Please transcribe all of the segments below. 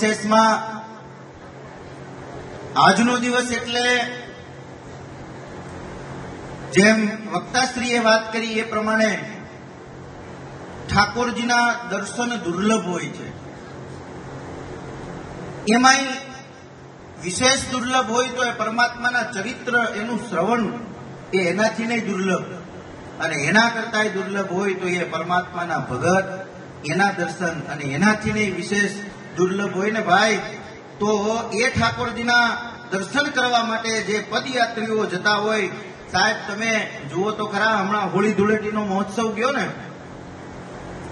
વિશેષમાં આજનો દિવસ એટલે જેમ વક્તાશ્રીએ વાત કરી એ પ્રમાણે ઠાકોરજીના દર્શન દુર્લભ હોય છે. એમાંય વિશેષ દુર્લભ હોય તો એ પરમાત્માના ચરિત્ર એનું શ્રવણ એ એનાથી નહીં દુર્લભ, અને એના કરતા દુર્લભ હોય તો એ પરમાત્માના ભગત, એના દર્શન, અને એનાથી નહીં વિશેષ દુર્લભ હોય ને ભાઈ તો એ ઠાકોરજીના દર્શન કરવા માટે જે પદયાત્રીઓ જતા હોય. સાહેબ તમે જુઓ તો ખરા, હમણાં હોળી ધૂળેટીનો મહોત્સવ ગયો ને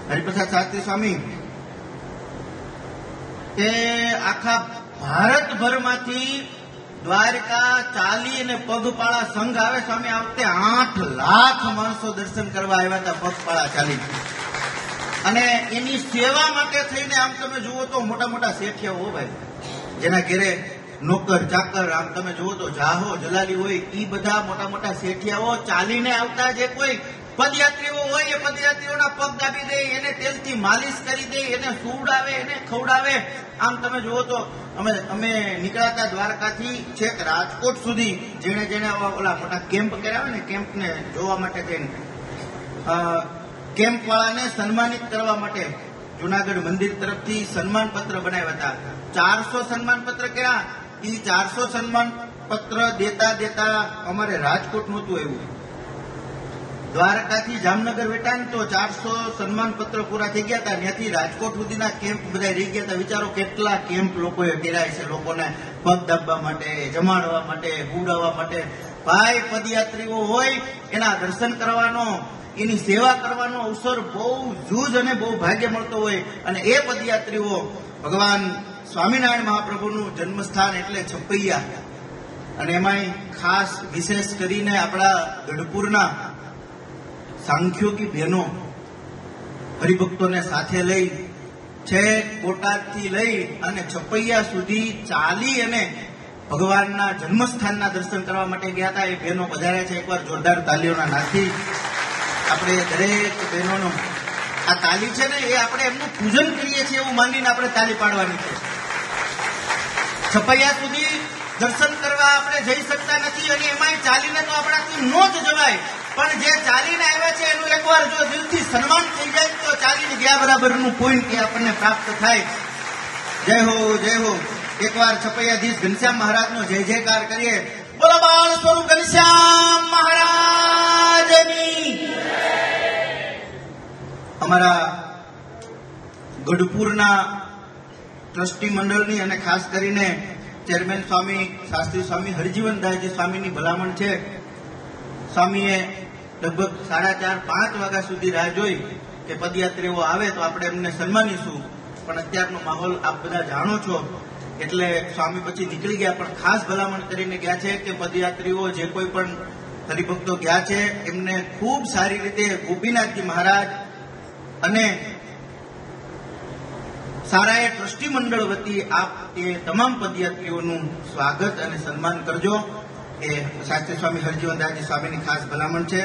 હરિપ્રસાદ શાસ્ત્રી સ્વામી, એ આખા ભારતભરમાંથી દ્વારકા ચાલી અને પગપાળા સંઘ આવે. સ્વામી આ વખતે 8 લાખ માણસો દર્શન કરવા આવ્યા હતા પગપાળા ચાલી, અને એની સેવા માટે થઈને આમ તમે જુઓ તો મોટા મોટા શેઠિયાઓ ભાઈ, જેના ઘેરે નોકર ચાકર આમ તમે જુઓ તો જાહો જલાલી હોય, એ બધા મોટા મોટા શેઠિયાઓ ચાલીને આવતા. જે કોઈ પદયાત્રીઓ હોય એ પદયાત્રીઓના પગ દાબી દે, એને તેલથી માલિશ કરી દે, એને સુવડાવે, એને ખવડાવે. આમ તમે જુઓ તો અમે નીકળાતા દ્વારકાથી છેક રાજકોટ સુધી, જેણે જેણે ઓલા મોટા કેમ્પ કર્યા હોય ને, કેમ્પને જોવા માટે થઈને કેમ્પ વાળાને સન્માનિત કરવા માટે જુનાગઢ મંદિર તરફથી સન્માન પત્ર બનાવ્યા હતા. 400 સન્માન પત્ર કર્યા. એ 400 સન્માન પત્ર દેતા દેતા અમારે રાજકોટ નહોતું આવ્યું. દ્વારકાથી જામનગર વેટા ને તો 400 સન્માન પત્ર પૂરા થઈ ગયા હતા. ત્યાંથી રાજકોટ સુધીના કેમ્પ બધા રહી ગયા હતા. વિચારો કેટલા કેમ્પ લોકોએ કર્યા છે, લોકોને પગ દાબવા માટે, જમાડવા માટે, હુડાવવા માટે. ભાઈ પદયાત્રીઓ હોય એના દર્શન કરવાનો, એની સેવા કરવાનો અવસર બહુ જૂજ અને બહુ ભાગ્ય મળતો હોય. અને એ પદયાત્રીઓ ભગવાન સ્વામિનારાયણ મહાપ્રભુનું જન્મસ્થાન એટલે છપૈયા, અને એમાંય ખાસ વિશેષ કરીને આપણા ગઢપુરના સાંખ્યોગી બહેનો હરિભક્તોને સાથે લઈ છેક બોટાદથી લઈ અને છપૈયા સુધી ચાલી અને ભગવાનના જન્મસ્થાનના દર્શન કરવા માટે ગયા હતા. એ બહેનો પધાર્યા છે. એકવાર જોરદાર તાલીઓના નાથી આપણે દરેક બહેનોનો આ તાલી છે ને, એ આપણે એમનું પૂજન કરીએ છીએ એવું માનીને આપણે તાલી પાડવાની છે. છપૈયા સુધી દર્શન કરવા આપણે જઈ શકતા નથી, અને એમાંય ચાલીને તો આપણાથી ન જ જવાય. પણ જે ચાલીને આવ્યા છે એનું એકવાર જો દિલથી સન્માન થઈ જાય તો ચાલીને ગયા બરાબરનું પોઈન્ટ એ આપણને પ્રાપ્ત થાય. જય હો જય હો. એકવાર છપૈયાધીશ ઘનશ્યામ મહારાજનો જય જયકાર કરીએ. બોલો બાળ સ્વરૂપ ઘનશ્યામ મહારાજની. અમારા ગઢપુરના ટ્રસ્ટી મંડળની અને ખાસ કરીને ચેરમેન સ્વામી શાસ્ત્રી સ્વામી હરજીવનદાસજી સ્વામીની ભલામણ છે. સ્વામીએ લગભગ 4:30-5 વાગ્યા સુધી રાહ જોઈ કે પદયાત્રીઓ આવે તો આપણે એમને સન્માનીશું, પણ અત્યારનો માહોલ આપ બધા જાણો છો એટલે સ્વામી પછી નીકળી ગયા. પણ ખાસ ભલામણ કરીને ગયા છે કે પદયાત્રીઓ જે કોઈ પણ હરિભક્તો ગયા છે એમને ખૂબ સારી રીતે ગોપીનાથજી મહારાજ અને સારા એ ટ્રસ્ટી મંડળ વતી આપ એ તમામ પદયાત્રીઓનું સ્વાગત અને સન્માન કરજો. એ શાસ્ત્રી સ્વામી હરજીવનદાસજી સ્વામીની ખાસ ભલામણ છે.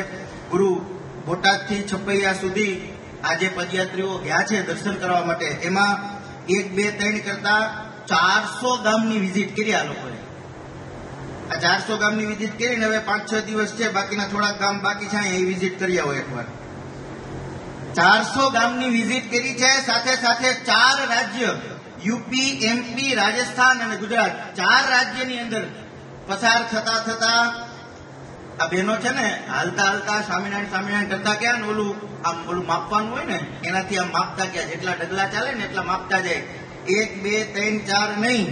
ગુરુ બોટાદથી છપૈયા સુધી આજે પદયાત્રીઓ ગયા છે દર્શન કરવા માટે, એમાં 1, 2, 3 કરતા 400 ગામની વિઝિટ કરી આ લોકોએ. આ 400 ગામની વિઝિટ કરીને હવે 5-6 દિવસ છે, બાકીના થોડાક ગામ બાકી છે, એ વિઝિટ કરી આવો એકવાર. 400 ગામની વિઝિટ કરી છે. સાથે સાથે 4 રાજ્ય યુપી, એમપી, રાજસ્થાન અને ગુજરાત, 4 રાજ્યની અંદર પસાર થતા થતા આ બહેનો છે ને હાલતા હાલતા સ્વામિનારાયણ કરતા ગયા ને ઓલું માપવાનું હોય ને એનાથી આમ માપતા ગયા, જેટલા ડગલા ચાલે ને એટલા માપતા જાય. 1, 2, 3, 4 નહીં,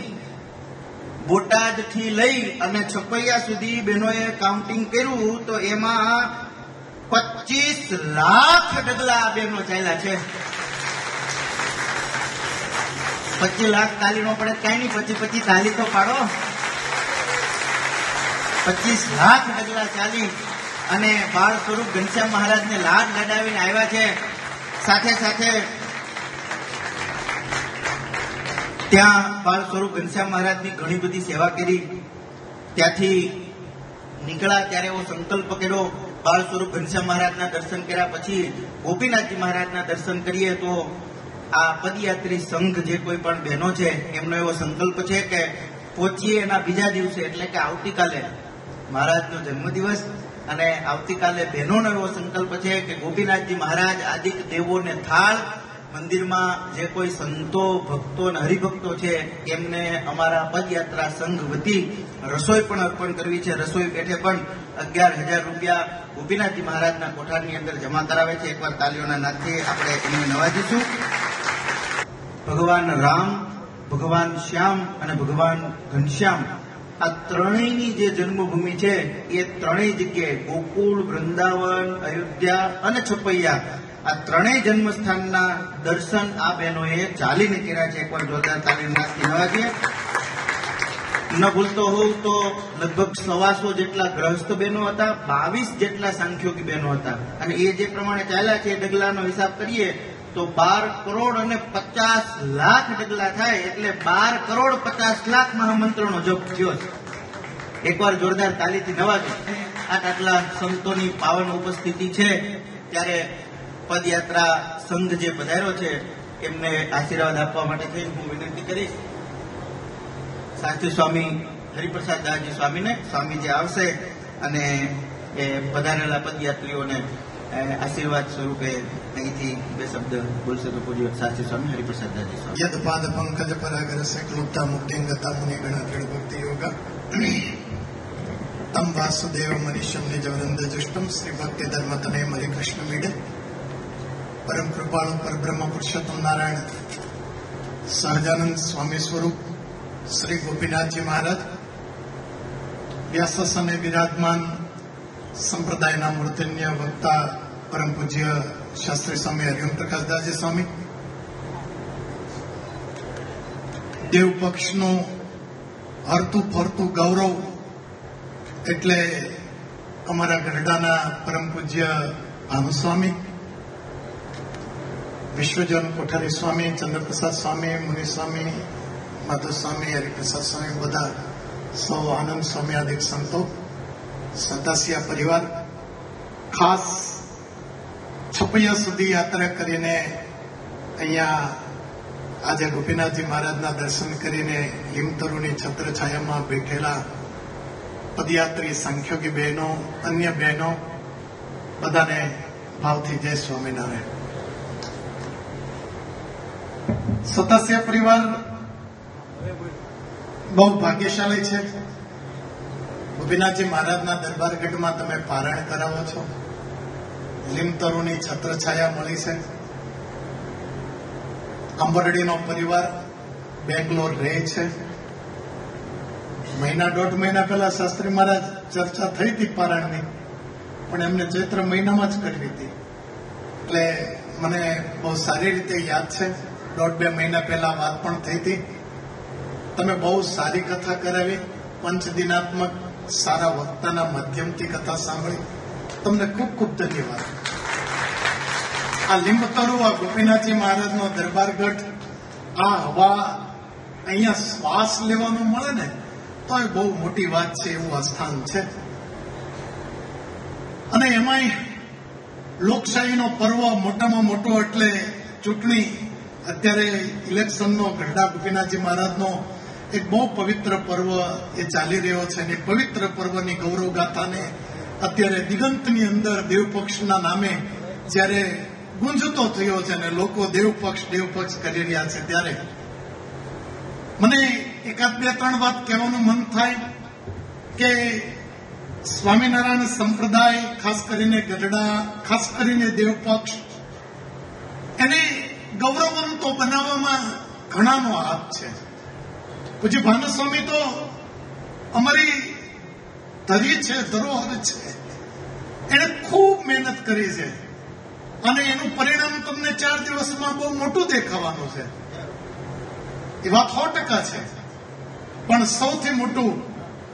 બોટાદ થી લઈ અને છપૈયા સુધી બહેનોએ કાઉન્ટિંગ કર્યું તો એમાં 25 લાખ ડગલા આ બહેનો ચાલ્યા છે. 25 લાખ તાલી નો પડે કઈ નહીં, 25 તાલી તો પાડો. 25 લાખ ડગલા ચાલી અને બાળ સ્વરૂપ ઘનશ્યામ મહારાજને લાડ લડાવીને આવ્યા છે. સાથે સાથે ત્યાં બાળ સ્વરૂપ ઘનશ્યામ મહારાજની ઘણી બધી સેવા કરી. ત્યાંથી નીકળ્યા ત્યારે એવો સંકલ્પ કર્યો, બાળ સ્વરૂપ ઘનશ્યામ મહારાજના દર્શન કર્યા પછી ગોપીનાથજી મહારાજના દર્શન કરીએ તો આ પદયાત્રી સંઘ જે કોઈ પણ બહેનો છે એમનો એવો સંકલ્પ છે કે પહોંચીએ એના બીજા દિવસે એટલે કે આવતીકાલે મહારાજનો જન્મદિવસ અને આવતીકાલે બહેનોનો એવો સંકલ્પ છે કે ગોપીનાથજી મહારાજ આદિક દેવોને થાળ મંદિરમાં જે કોઈ સંતો ભક્તો અને હરિભક્તો છે એમને અમારા પદયાત્રા સંઘ વતી રસોઈ પણ અર્પણ કરવી છે. રસોઈ પેટે પણ 11,000 રૂપિયા ગોપીનાથજી મહારાજના કોઠારની અંદર જમા કરાવે છે. એકવાર તાલીઓના નાદથી આપણે એમને નવાજીશું. ભગવાન રામ, ભગવાન શ્યામ અને ભગવાન ઘનશ્યામ આ ત્રણેયની જે જન્મભૂમિ છે એ ત્રણેય જગ્યાએ ગોકુળ, વૃંદાવન, અયોધ્યા અને છપૈયા આ ત્રણેય જન્મસ્થાનના દર્શન આ બહેનોએ ચાલીને કર્યા છે. એકવાર જોરદાર તાલીમથી નવાજીએ. ન ભૂલતો હોઉં તો લગભગ 125 જેટલા ગ્રહસ્થ બહેનો હતા, 22 જેટલા સાંખ્યોગી બહેનો હતા અને એ જે પ્રમાણે ચાલ્યા છે એ ડગલાનો હિસાબ કરીએ તો 12 કરોડ અને 50 લાખ ડગલા થાય એટલે 12 કરોડ 50 લાખ મહામંત્રનો જપ થયો છે. એકવાર જોરદાર તાલીથી નવાજો. આટલા સંતોની પાવન ઉપસ્થિતિ છે ત્યારે પદયાત્રા સંઘ જે પધાર્યો છે એમને આશીર્વાદ આપવા માટે થઈ હું વિનંતી કરીશ. સાચી સ્વામી હરિપ્રસાદ દાસજી સ્વામીને સ્વામીજી આવશે અને એ પધારેલા પદયાત્રીઓને આશીર્વાદ સ્વરૂપે અહીંથી 2 શબ્દ બોલશે તો પૂજ્ય સાચી સ્વામી હરિપ્રસાદ દાસજી સ્વામી. યદ પાદ પંકજ પરાગર સેકલુપ્તા મુક્તિંગતા મુનિ ગણ ભક્તિ યોગા તમ વાસુદેવ મનીષમ નિજવૃંદ જુષ્ટમ શ્રી ભક્તિ ધર્મ તને મરી કૃષ્ણ મીડે પરમ કૃપાળુ પરબ્રહ્મ પુરુષોત્તમ નારાયણ સહજાનંદ સ્વામી સ્વરૂપ શ્રી ગોપીનાથજી મહારાજ વ્યાસાસને વિરાજમાન સંપ્રદાયના મૂર્ધન્ય વક્તા પરમ પૂજ્ય શાસ્ત્રી સ્વામી હરિઓમ પ્રકાશદાસજી સ્વામી, દેવ પક્ષનું હરતું ફરતું ગૌરવ એટલે અમારા ગઢડાના પરમ પૂજ્ય ભાનુસ્વામી, વિશ્વજન કોઠારી સ્વામી, ચંદ્રપ્રસાદ સ્વામી, મુનિસ્વામી, માધુસ્વામી, હરિપ્રસાદ સ્વામી, બધા સૌ આનંદ સ્વામી આદિક સંતો, સંતાસિયા પરિવાર, ખાસ છપૈયા સુધી યાત્રા કરીને અહીંયા આજે ગોપીનાથજી મહારાજના દર્શન કરીને હિમતરુની છત્રછાયામાં બેઠેલા પદયાત્રી સાંખ્યોગી બહેનો, અન્ય બહેનો, બધાને ભાવથી જય સ્વામિનારાયણ. સતાસિયા પરિવાર બહુ ભાગ્યશાળી છે. ગોપીનાથજી મહારાજના દરબારગઢમાં તમે પારાયણ કરાવો છો, લીમતરુની છત્રછાયા મળી છે. અંબરડીનો પરિવાર બેંગ્લોર રહે છે. મહિના 1.5 મહિના પહેલા શાસ્ત્રી મહારાજ ચર્ચા થઈ હતી પારાયણની, પણ એમને ચૈત્ર મહિનામાં જ કરવી હતી એટલે મને બહુ સારી રીતે યાદ છે. 1.5-2 મહિના પહેલા વાત પણ થઈ હતી. તમે બહુ સારી કથા કરાવી, પંચદિનાત્મક સારા વક્તાના માધ્યમથી કથા સાંભળી. તમને ખૂબ ખૂબ ધન્યવાદ. આ લીંબતરુ, આ ગોપીનાથજી મહારાજનો દરબારગઢ, આ હવા, અહીંયા શ્વાસ લેવાનો મળે ને તો એ બહુ મોટી વાત છે. એવું આ સ્થાન છે. અને એમાંય લોકશાહીનો પર્વ મોટામાં મોટો એટલે ચૂંટણી. અત્યારે ઇલેક્શનનો ગઢડા ગોપીનાથજી મહારાજનો એક બહુ પવિત્ર પર્વ એ ચાલી રહ્યો છે અને પવિત્ર પર્વની ગૌરવ ગાથાને અત્યારે દિગંતની અંદર દેવપક્ષના નામે જ્યારે ગુંજતો થયો છે અને લોકો દેવપક્ષ કરી રહ્યા છે, ત્યારે મને 1-2-3 વાત કહેવાનું મન થાય કે સ્વામિનારાયણ સંપ્રદાય, ખાસ કરીને ગઢડા, ખાસ કરીને દેવપક્ષ, એને ગૌરવવંતો બનાવવામાં ઘણાનો હાથ છે. પૂજ્ય ભાનુસ્વામી તો અમારી ધરી છે, ધરોહર છે. એને ખૂબ મહેનત કરી છે અને એનું પરિણામ તમને 4 દિવસમાં બહુ મોટું દેખાવાનું છે. એ વાત 100% છે. પણ સૌથી મોટું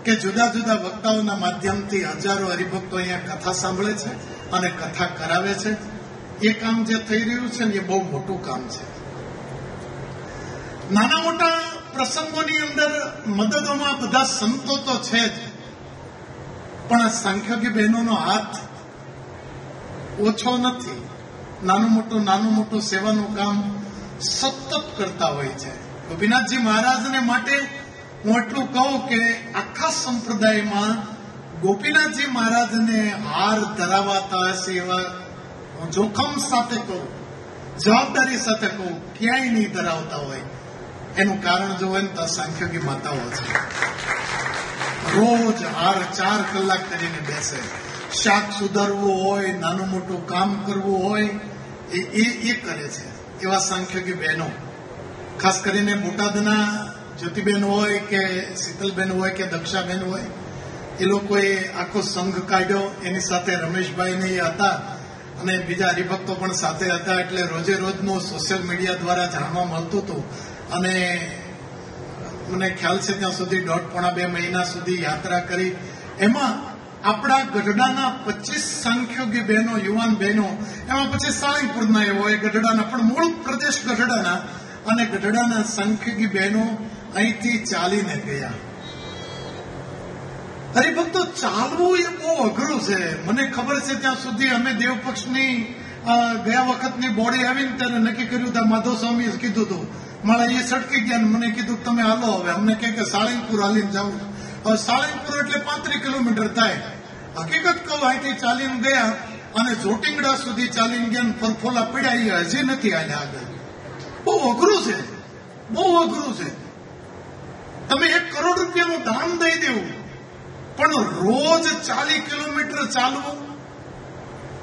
કે જુદા જુદા વક્તાઓના માધ્યમથી હજારો હરિભક્તો અહીંયા કથા સાંભળે છે અને કથા કરાવે છે. એ કામ જે થઈ રહ્યું છે ને એ બહુ મોટું કામ છે. નાના મોટા પ્રસંગોની અંદર મદદોમાં બધા સંતો તો છે જ, પણ આ સાંખ્યોગી બહેનોનો હાથ ઓછો નથી. નાનું મોટું સેવાનું કામ સતત કરતા હોય છે. ગોપીનાથજી મહારાજને માટે હું એટલું કહું કે આખા સંપ્રદાયમાં ગોપીનાથજી મહારાજને હાર ધરાવાતા હશે એવા હું જોખમ સાથે કહું, જવાબદારી સાથે કહું, ક્યાંય નહીં ધરાવતા હોય. એનું કારણ જો હોય ને તો સાંખ્યોગી માતાઓ છે. રોજ હાર 4 કલાક કરીને બેસે. શાક સુધારવું હોય, નાનું મોટું કામ કરવું હોય એ કરે છે. એવા સાંખ્યોગી બહેનો, ખાસ કરીને બોટાદના જ્યોતિબેન હોય કે શીતલબેન હોય કે દક્ષાબેન હોય, એ લોકોએ આખો સંઘ કાઢ્યો. એની સાથે રમેશભાઈ ને એ હતા અને બીજા હરિભક્તો પણ સાથે હતા. એટલે રોજે રોજનું સોશિયલ મીડિયા દ્વારા જાણવા મળતું હતું અને મને ખ્યાલ છે ત્યાં સુધી 1.5-2 મહિના સુધી યાત્રા કરી. એમાં આપણા ગઢડાના 25 સાંખ્યોગી બહેનો, યુવાન બહેનો, એમાં પછી સાળંગપુરના એ હોય, ગઢડાના પણ મૂળ પ્રદેશ ગઢડાના, અને ગઢડાના સાંખ્યોગી બહેનો અહીંથી ચાલીને ગયા. હરિભક્તો, ચાલવું એ બહુ અઘરું છે. મને ખબર છે ત્યાં સુધી અમે દેવપક્ષની ગયા વખતની બોડી આવીને ત્યારે નક્કી કર્યું હતું. માધવ સ્વામીએ કીધું હતું, મારા એ સટકી ગયા, મને કીધું તમે હાલો. હવે અમને કે સાળંગપુર હાલીને જાઉં. હવે સાળંગપુર એટલે 35 કિલોમીટર થાય. હકીકત કહું, અહીંથી ચાલીને ગયા અને જોટિંગડા સુધી ચાલીને ગયા, પરફોલા પડ્યા, એ હજી નથી આવ્યા આગળ. બહુ અઘરું છે, બહુ અઘરું છે. તમે 1 કરોડ રૂપિયાનું દાન દઈ દેવું, પણ રોજ 40 કિલોમીટર ચાલવું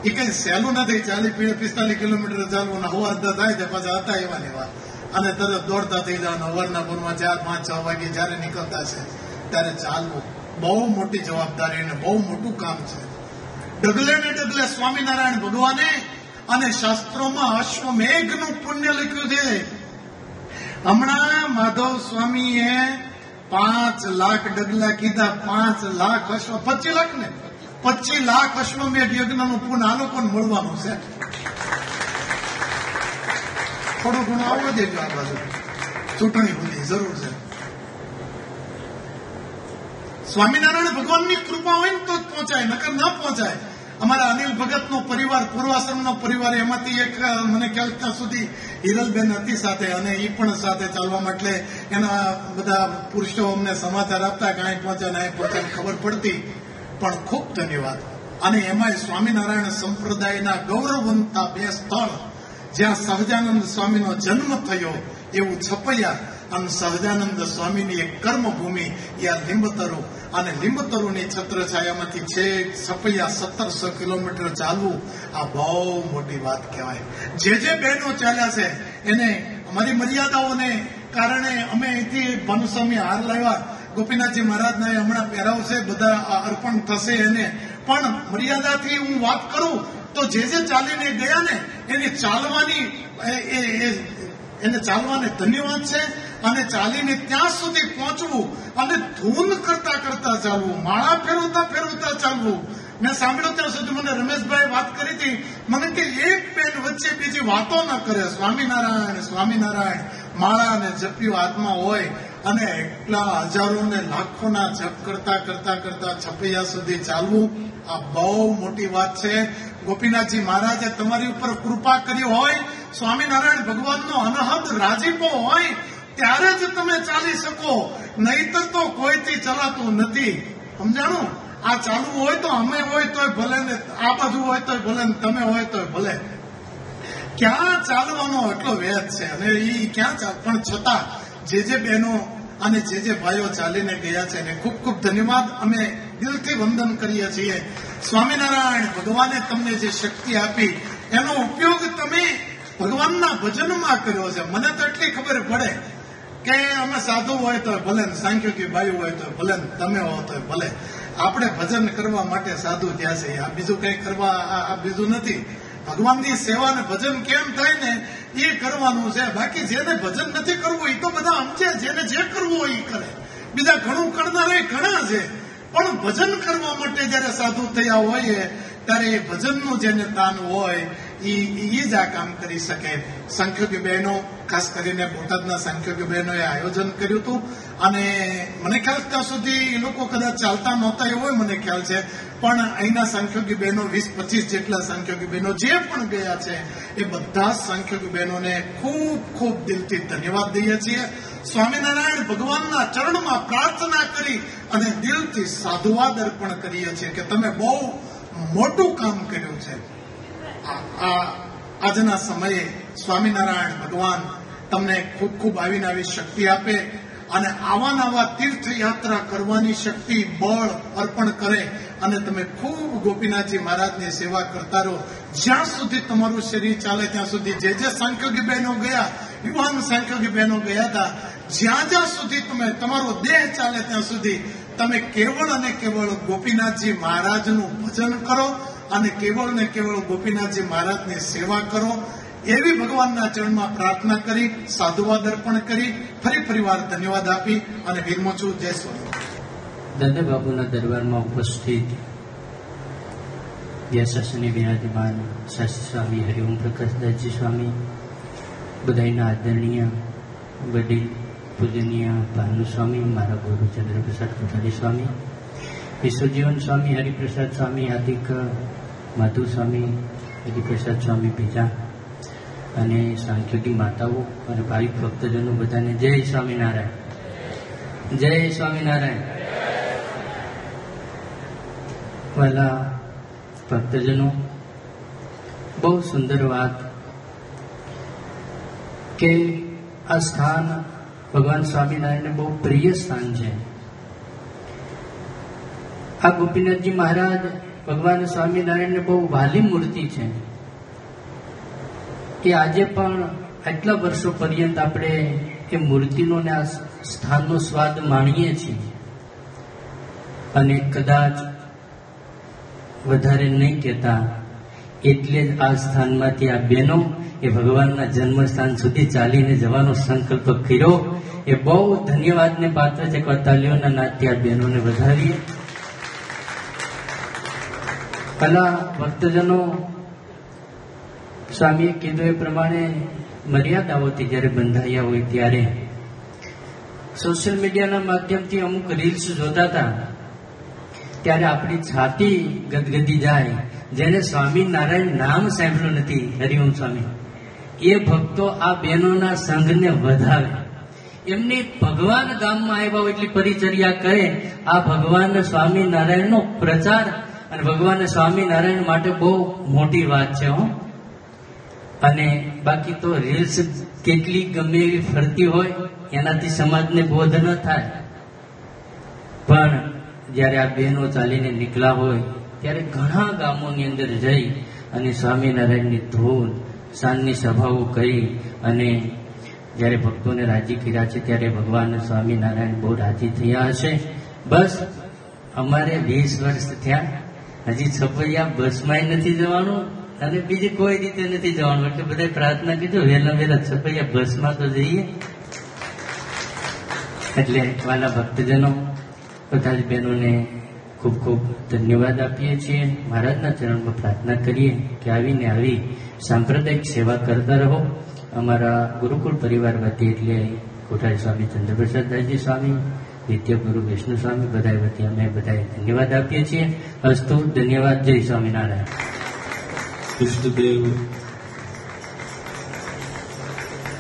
એ કઈ સહેલું નથી. 40-45 કિલોમીટર ચાલવું, હવા અડધા થાય છે પાછા હતા એવા ને એવા, અને તરત દોડતા થઈ જવાના. અવારના બોરમાં 4-5-6 વાગે જયારે નીકળતા છે ત્યારે ચાલવું બહુ મોટી જવાબદારી અને બહુ મોટું કામ છે. ડગલે ને ડગલે સ્વામિનારાયણ ભગવાને અને શાસ્ત્રોમાં અશ્વમેઘનું પુણ્ય લખ્યું છે. હમણાં માધવ સ્વામીએ 5 લાખ ડગલા કીધા. 5 લાખ 25 લાખ ને 25 લાખ અશ્વમેઘ યજ્ઞનું પુણ્ય આ લોકોને મળવાનું છે. થોડું ઘણું આવવા દેજો. આ બાજુ ચૂંટણી બધી જરૂર છે. સ્વામિનારાયણ ભગવાનની કૃપા હોય ને તો જ પહોંચાય, નકર ન પહોંચાય. અમારા અનિલ ભગતનો પરિવાર, પૂર્વાશ્રમનો પરિવાર, એમાંથી એક મને ખ્યાલ ત્યાં સુધી હિરલબેન હતી સાથે, અને એ પણ સાથે ચાલવા માટે એના બધા પુરુષો અમને સમાચાર આપતા કે અહીં પહોંચ્યા ને અહીં પહોંચ્યા ખબર પડતી. પણ ખૂબ ધન્યવાદ. અને એમાં સ્વામિનારાયણ સંપ્રદાયના ગૌરવવંતા 2 સ્થળ જ્યાં સહજાનંદ સ્વામીનો જન્મ થયો એવું છપૈયા, અને સહજાનંદ સ્વામીની એક કર્મભૂમિ એ આ લીંબતરુ, અને લીંબતરુની છત્રછાયામાંથી છેક છપૈયા 1700 કિલોમીટર ચાલવું આ બહુ મોટી વાત કહેવાય. જે બહેનો ચાલ્યા છે એને અમારી મર્યાદાઓને કારણે અમે અહીંથી ભાનુસ્વામી હાર લાવ્યા. ગોપીનાથજી મહારાજના હમણાં પહેરાવશે, બધા અર્પણ થશે એને, પણ મર્યાદાથી હું વાત કરું તો જે ચાલીને ગયા ને એની ચાલવાની એને ચાલવાને ધન્યવાદ છે. અને ચાલીને ત્યાં સુધી પહોંચવું અને ધૂન કરતા કરતા ચાલવું, માળા ફેરવતા ફેરવતા ચાલવું. મેં સાંભળ્યું ત્યાં સુધી મને રમેશભાઈ વાત કરી હતી, મને કે એક બેન વચ્ચે બીજી વાતો ન કરે, સ્વામિનારાયણ સ્વામિનારાયણ માળા અને જપ્યો હાથમાં હોય અને એટલા હજારો ને લાખોના જપ કરતા કરતા કરતા છપૈયા સુધી ચાલવું આ બહુ મોટી વાત છે. ગોપીનાથજી મહારાજે તમારી ઉપર કૃપા કરી હોય, સ્વામિનારાયણ ભગવાનનો અનહદ રાજીપો હોય ત્યારે જ તમે ચાલી શકો, નહીતર તો કોઈથી ચલાતું નથી. સમજાણું? આ ચાલવું હોય તો અમે હોય તોય ભલે ને, આ બાજુ હોય તોય ભલે ને, તમે હોય તોય ભલે. ક્યાં ચાલવાનો એટલો વેદ છે અને એ ક્યાં ચાલ, પણ છતાં જે બહેનો અને જે ભાઈઓ ચાલીને ગયા છે એને ખૂબ ખૂબ ધન્યવાદ. અમે દિલથી વંદન કરીએ છીએ. સ્વામિનારાયણ ભગવાને તમને જે શક્તિ આપી એનો ઉપયોગ તમે ભગવાનના ભજનમાં કર્યો છે. મને તો એટલી ખબર પડે કે અમે સાધુ હોય તો ભલે, સાંખ્યોગી બાઈ હોય તો ભલે, તમે હો તો ભલે, આપણે ભજન કરવા માટે સાધુ થયા છે. આ બીજું કઈ કરવા આ બીજું નથી. ભગવાનની સેવા ને ભજન કેમ થાય ને એ કરવાનું છે. બાકી જેને ભજન નથી કરવું એ તો બધા સમજે, જેને જે કરવું હોય એ કરે. બીજા ઘણું કરનારા ઘણા છે, પણ ભજન કરવા માટે જયારે સાધુ થયા હોય ત્યારે એ ભજનનું જેને તાન હોય એ જ આ કામ કરી શકે. સંખ્યોગી બહેનો, ખાસ કરીને બોટાદના સંખ્યોગી બહેનોએ આયોજન કર્યું હતું અને મને ખ્યાલ ત્યાં સુધી એ લોકો કદાચ ચાલતા નહોતા એવો મને ખ્યાલ છે, પણ અહીંના સંખ્યોગી બહેનો 20-25 જેટલા સંખ્યોગી બહેનો જે પણ ગયા છે એ બધા સંખ્યોગી બહેનોને ખૂબ ખૂબ દિલથી ધન્યવાદ દઈએ છીએ. સ્વામિનારાયણ ભગવાનના ચરણમાં પ્રાર્થના કરી અને દિલથી સાધુવાદ અર્પણ કરીએ છીએ કે તમે બહુ મોટું કામ કર્યું છે. આજના સમયે સ્વામિનારાયણ ભગવાન તમને ખૂબ ખૂબ આવીને આવી શક્તિ આપે અને આવા તીર્થયાત્રા કરવાની શક્તિ, બળ અર્પણ કરે અને તમે ખૂબ ગોપીનાથજી મહારાજની સેવા કરતા રહો. જ્યાં સુધી તમારું શરીર ચાલે ત્યાં સુધી જે સંખ્યોગી બહેનો ગયા, યુવાન સંખ્યોગી બહેનો ગયા હતા, જ્યાં સુધી તમારો દેહ ચાલે ત્યાં સુધી તમે કેવળ અને કેવળ ગોપીનાથજી મહારાજનું ભજન કરો અને કેવળ ને કેવળ ગોપીનાથજી મહારાજની સેવા કરો. એવી ભગવાનના ચરણમાં પ્રાર્થના કરી, સાધુવાદ અર્પણ કરી, ફરી વાર ધન્યવાદ આપી અને વિરમું છું. જય સ્વામી. દાદા બાપુના દરબારમાં ઉપસ્થિત વ્યાસાસને વિરાજમાન શાસ્ત્રી સ્વામી હરિઓમ પ્રકાશદાસજી સ્વામી, બધાના આદરણીય વડીલ પૂજનીય ભાનુ સ્વામી, મારા ગુરુ ચંદ્રપ્રસાદ કોઠારી સ્વામી, વિશ્વજીવન સ્વામી, હરિપ્રસાદ સ્વામી, આદિક માધુ સ્વામી, હરિપ્રસાદ સ્વામી બીજા અને સાંખ્યોગી માતાઓ અને ભાવિક ભક્તજનો બધાને જય સ્વામિનારાયણ. જય સ્વામિનારાયણ. વાલા ભક્તજનો, બહુ સુંદર વાત કે આ સ્થાન ભગવાન સ્વામિનારાયણને બહુ પ્રિય સ્થાન છે. આ ગોપીનાથજી મહારાજ ભગવાન સ્વામિનારાયણને બહુ વાલી મૂર્તિ છે. એ આજે પણ આટલા વર્ષો પર્યંત આપણે એ મૂર્તિનો ને આ સ્થાનનો સ્વાદ માણીએ છીએ અને કદાચ વધારે નહીં કહેતા એટલે જ આ સ્થાનમાંથી આ બહેનો એ ભગવાનના જન્મસ્થાન સુધી ચાલીને જવાનો સંકલ્પ કર્યો. એ બહુ ધન્યવાદને પાત્ર છે. તાલીઓના નાદથી આ બહેનોને વધારીએ. કલા ભક્તજનો, સ્વામીએ કીધું એ પ્રમાણે મર્યાદાઓથી જ્યારે બંધાયા હોય ત્યારે સોશિયલ મીડિયાના માધ્યમથી અમુક રીલ્સ જોતા હતા ત્યારે આપણી છાતી ગદગદી જાય. જેને સ્વામિનારાયણ નામ સાંભળ્યું નથી, હરિઓમ સ્વામી, એ ભક્તો આ બહેનોના સંઘને વધાવે. એમની ભગવાન ગામમાં આવ્યા હોય એટલી પરિચર્યા કરે. આ ભગવાન સ્વામિનારાયણનો પ્રચાર અને ભગવાન સ્વામિનારાયણ માટે બહુ મોટી વાત છે. અને બાકી તો રીલ્સ કેટલી ગમે એવી ફરતી હોય એનાથી સમાજને બોધ ન થાય, પણ જ્યારે આ બહેનો ચાલીને નીકળ્યા હોય ત્યારે ઘણા ગામોની અંદર જઈ અને સ્વામિનારાયણની ધૂન, સાંજની સભાઓ કરી અને જ્યારે ભક્તોને રાજી કર્યા છે ત્યારે ભગવાન સ્વામિનારાયણ બહુ રાજી થયા હશે. બસ અમારે 20 વર્ષ થયા, હજી છપૈયા બસમાં નથી જવાનું અને બીજી કોઈ રીતે નથી જવાનું. એટલે બધા પ્રાર્થના કીધું વહેલા છપૈયા બસમાં તો જઈએ. એટલે વાલા ભક્તજનો, બધા જ બહેનોને ખૂબ ખૂબ ધન્યવાદ આપીએ છીએ. મહારાજના ચરણમાં પ્રાર્થના કરીએ કે આવીને આવી સાંપ્રદાયિક સેવા કરતા રહો. અમારા ગુરુકુળ પરિવાર વતી એટલે કોઠારી સ્વામી ચંદ્રપ્રસાદદાસજી સ્વામી, નિત્ય ગુરુ વિષ્ણુ સ્વામી, બધા વતી અમે બધા ધન્યવાદ આપીએ છીએ. અસ્તુ, ધન્યવાદ. જય સ્વામિનારાયણ. ઇષ્ટદેવ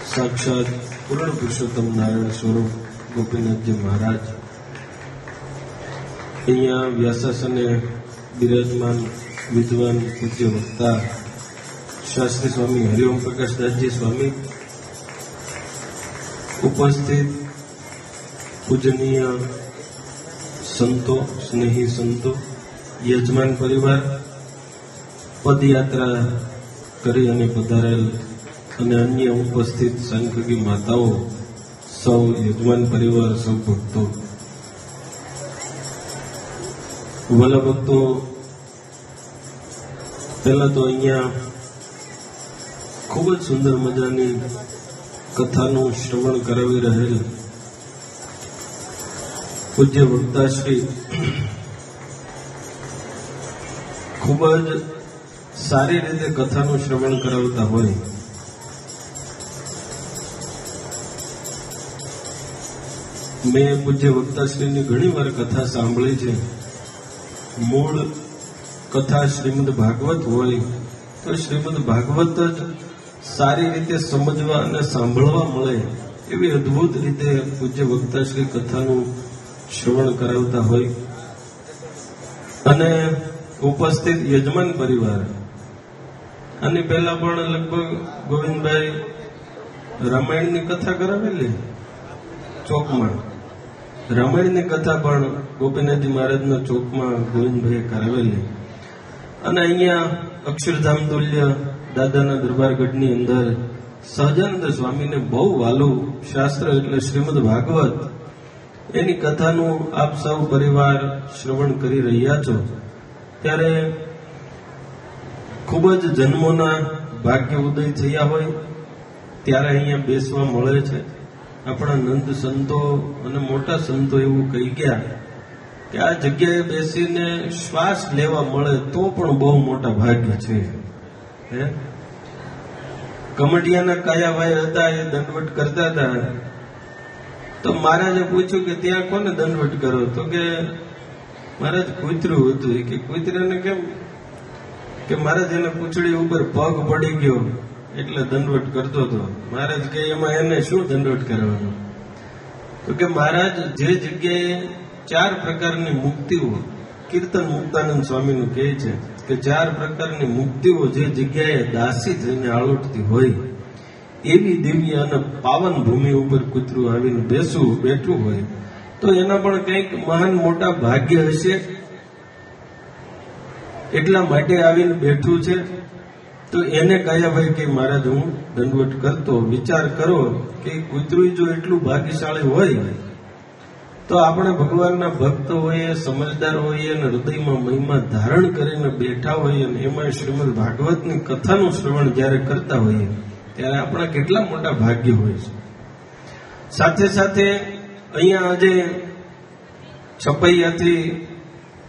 સાક્ષાત પૂર્ણ પુરુષોત્તમ નારાયણ સ્વરૂપ ગોપીનાથજી મહારાજ અહીંયા વ્યાસાસને બિરાજમાન વિદ્વાન પૂજ્ય વક્તા શાસ્ત્રી સ્વામી હરિઓમ પ્રકાશદાસજી સ્વામી, ઉપસ્થિત પૂજનીય સંતો, સ્નેહી સંતો, યજમાન પરિવાર, પદયાત્રા કરી અને પધારેલ અને અન્ય ઉપસ્થિત સાંખ્યોગી માતાઓ, સૌ યજમાન પરિવાર, સૌ ભક્તો, વાલા ભક્તો, પહેલા તો અહીંયા ખૂબ જ સુંદર મજાની કથાનું શ્રવણ કરાવી રહેલ પૂજ્ય વક્તાશ્રી ખૂબ જ સારી રીતે કથાનું શ્રવણ કરાવતા હોય. મેં પૂજ્ય વક્તાશ્રીની ઘણી વાર કથા સાંભળી છે. મૂળ કથા શ્રીમદ ભાગવત હોય તો શ્રીમદ ભાગવત જ સારી રીતે સમજવા અને સાંભળવા મળે એવી અદ્ભુત રીતે પૂજ્ય વક્તાશ્રી કથાનું શ્રવણ કરાવતા હોય. અને ઉપસ્થિત યજમાન પરિવાર આની પહેલા પણ લગભગ ગોવિંદભાઈ રામાયણની કથા કરાવેલી ચોકમાં. રામાયણની કથા પણ ગોપીનાથજી મહારાજના ચોકમાં ગોવિંદભાઈએ કરાવેલી. અને અહીંયા અક્ષરધામ તુલ્ય દાદાના દરબારગઢની અંદર સહજાનંદ સ્વામીને બહુ વાલું શાસ્ત્ર એટલે શ્રીમદ ભાગવત એની કથાનું આપ સૌ પરિવાર શ્રવણ કરી રહ્યા છો. ત્યારે ખૂબ જ જન્મોના ભાગ્ય ઉદય થયા હોય ત્યારે અહીંયા બેસવા મળે છે. આપણા નંદ સંતો અને મોટા સંતો એવું કહી ગયા કે આ જગ્યાએ બેસીને શ્વાસ લેવા મળે તો પણ બહુ મોટા ભાગ્ય છે. કમટિયાના કાયાભાઈ હતા, એ દંડવટ કરતા હતા. તો મહારાજે પૂછ્યું કે ત્યાં કોને દંડવટ કરો? તો કે મહારાજ કૂતરું હતું. કે કૂતરાને કેમ? કે મહારાજ એને પૂંછડી ઉપર પગ પડી ગયો એટલે દંડવટ કરતો હતો. મહારાજ કે એમાં એને શું દંડવટ કરવાનો? તો કે મહારાજ જે જગ્યાએ 4 પ્રકારની મુક્તિઓ, કીર્તન મુક્તાનંદ સ્વામીનું કહે છે કે 4 પ્રકારની મુક્તિઓ જે જગ્યાએ દાસી થઈને આળોટતી હોય એવી દિવ્ય અને પાવન ભૂમિ ઉપર કૂતરું આવીને બેઠું હોય તો એના પણ કંઈક મહાન મોટા ભાગ્ય હશે. એટલા માટે આવીને બેઠું છે. તો એને કયા ભાઈ કે મહારાજ હું દંડવટ કરતો. વિચાર કરો કે કૂતરું જો એટલું ભાગ્યશાળી હોય તો આપણે ભગવાનના ભક્ત હોઈએ, સમજદાર હોઈએ અને હૃદયમાં મહિમા ધારણ કરીને બેઠા હોઈએ અને એમાં શ્રીમદ ભાગવતની કથાનું શ્રવણ જ્યારે કરતા હોઈએ ત્યારે આપણા કેટલા મોટા ભાગ્ય હોય છે. સાથે સાથે અહીંયા આજે છપૈયાથી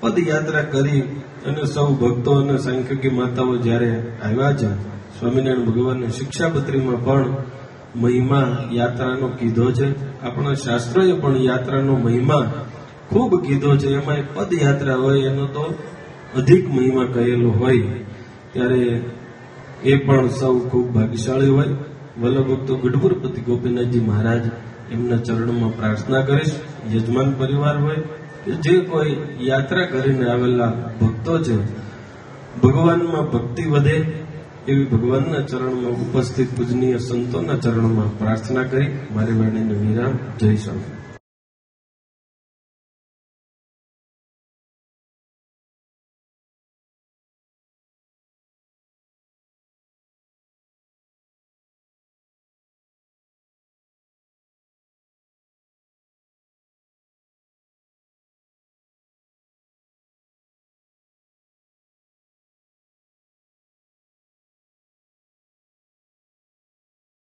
પદયાત્રા કરી અને સૌ ભક્તો અને સાંખ્યકી માતાઓ જ્યારે આવ્યા છે, સ્વામિનારાયણ ભગવાનની શિક્ષાપત્રીમાં પણ મહિમા યાત્રાનો કીધો છે. આપણા શાસ્ત્રોએ પણ યાત્રાનો મહિમા ખૂબ કીધો છે. એમાં પદયાત્રા હોય એનો તો અધિક મહિમા કહેલો હોય. ત્યારે એ પણ સૌ ખૂબ ભાગ્યશાળી હોય. વલ્લભભક્તો ગઢપુરપતિ ગોપીનાથજી મહારાજ એમના ચરણોમાં પ્રાર્થના કરીશ. યજમાન પરિવાર હોય કે જે કોઈ યાત્રા કરીને આવેલા ભક્તો છે, ભગવાનમાં ભક્તિ વધે એવી ભગવાનના ચરણમાં ઉપસ્થિત પૂજનીય સંતોના ચરણોમાં પ્રાર્થના કરી મારી વાણીને વિરામ. જય સ્વામી.